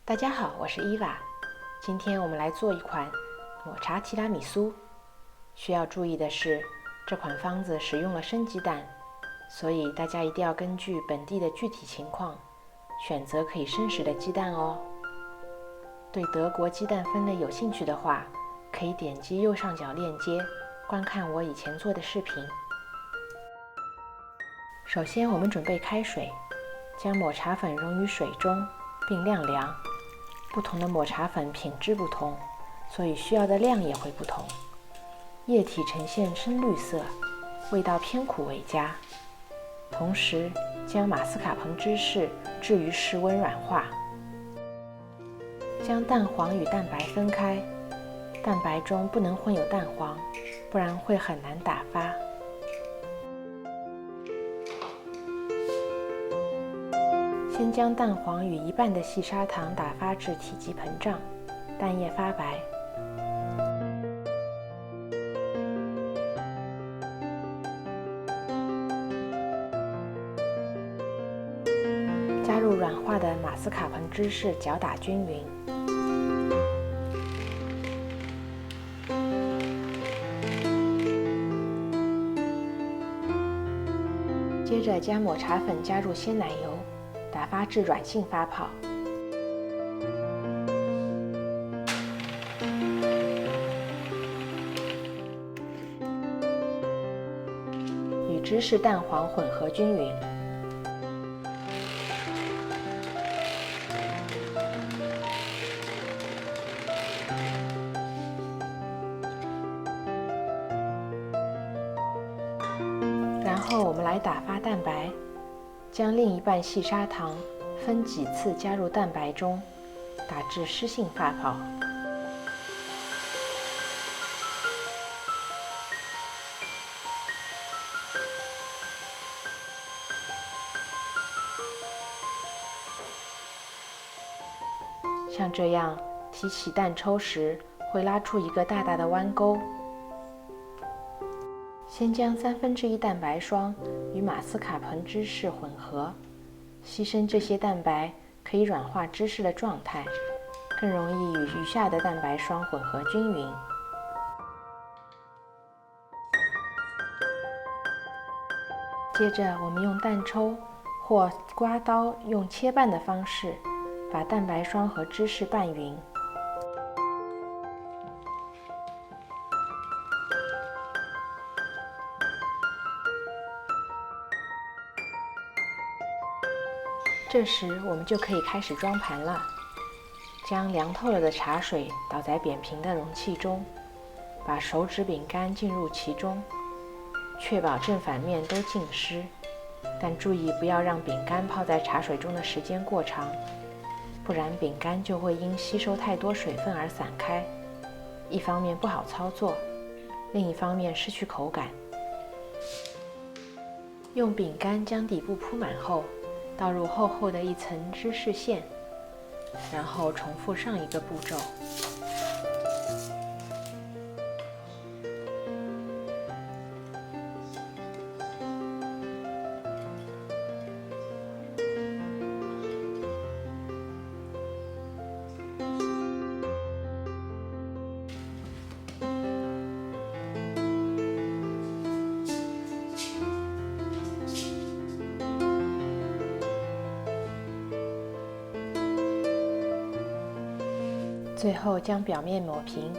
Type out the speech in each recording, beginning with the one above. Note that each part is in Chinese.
大家好，我是伊娃。今天我们来做一款抹茶提拉米苏。需要注意的是，这款方子使用了生鸡蛋，所以大家一定要根据本地的具体情况，选择可以生食的鸡蛋哦。对德国鸡蛋分类有兴趣的话，可以点击右上角链接，观看我以前做的视频。首先，我们准备开水，将抹茶粉溶于水中，并晾凉。不同的抹茶粉品质不同，所以需要的量也会不同。液体呈现深绿色，味道偏苦为佳。同时，将马斯卡彭芝士置于室温软化。将蛋黄与蛋白分开，蛋白中不能混有蛋黄，不然会很难打发。先将蛋黄与一半的细砂糖打发至体积膨胀，蛋液发白。加入软化的马斯卡彭芝士，搅打均匀。接着将抹茶粉加入鲜奶油，打发至软性发泡。与芝士蛋黄混合均匀。然后我们来打发蛋白，将另一半细砂糖分几次加入蛋白中，打至湿性发泡。像这样，提起蛋抽时会拉出一个大大的弯钩。先将1/3蛋白霜与马斯卡彭芝士混合，牺牲这些蛋白可以软化芝士的状态，更容易与余下的蛋白霜混合均匀。接着，我们用蛋抽或刮刀用切拌的方式，把蛋白霜和芝士拌匀。这时，我们就可以开始装盘了。将凉透了的茶水倒在扁平的容器中，把手指饼干浸入其中，确保正反面都浸湿，但注意不要让饼干泡在茶水中的时间过长，不然饼干就会因吸收太多水分而散开，一方面不好操作，另一方面失去口感。用饼干将底部铺满后，倒入厚厚的一层芝士馅，然后重复上一个步骤。最后将表面抹平，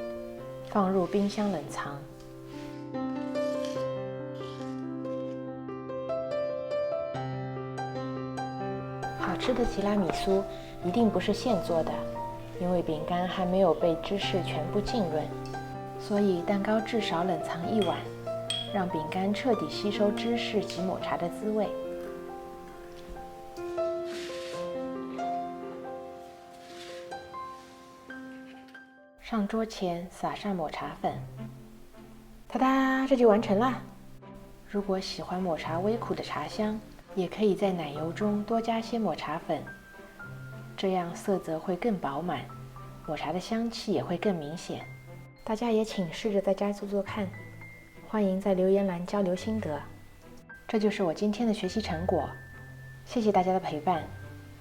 放入冰箱冷藏。好吃的提拉米苏一定不是现做的，因为饼干还没有被芝士全部浸润，所以蛋糕至少冷藏1晚，让饼干彻底吸收芝士及抹茶的滋味。上桌前撒上抹茶粉，哒哒，这就完成啦！如果喜欢抹茶微苦的茶香，也可以在奶油中多加些抹茶粉，这样色泽会更饱满，抹茶的香气也会更明显。大家也请试着在家做做看，欢迎在留言栏交流心得。这就是我今天的学习成果，谢谢大家的陪伴，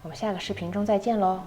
我们下个视频中再见喽。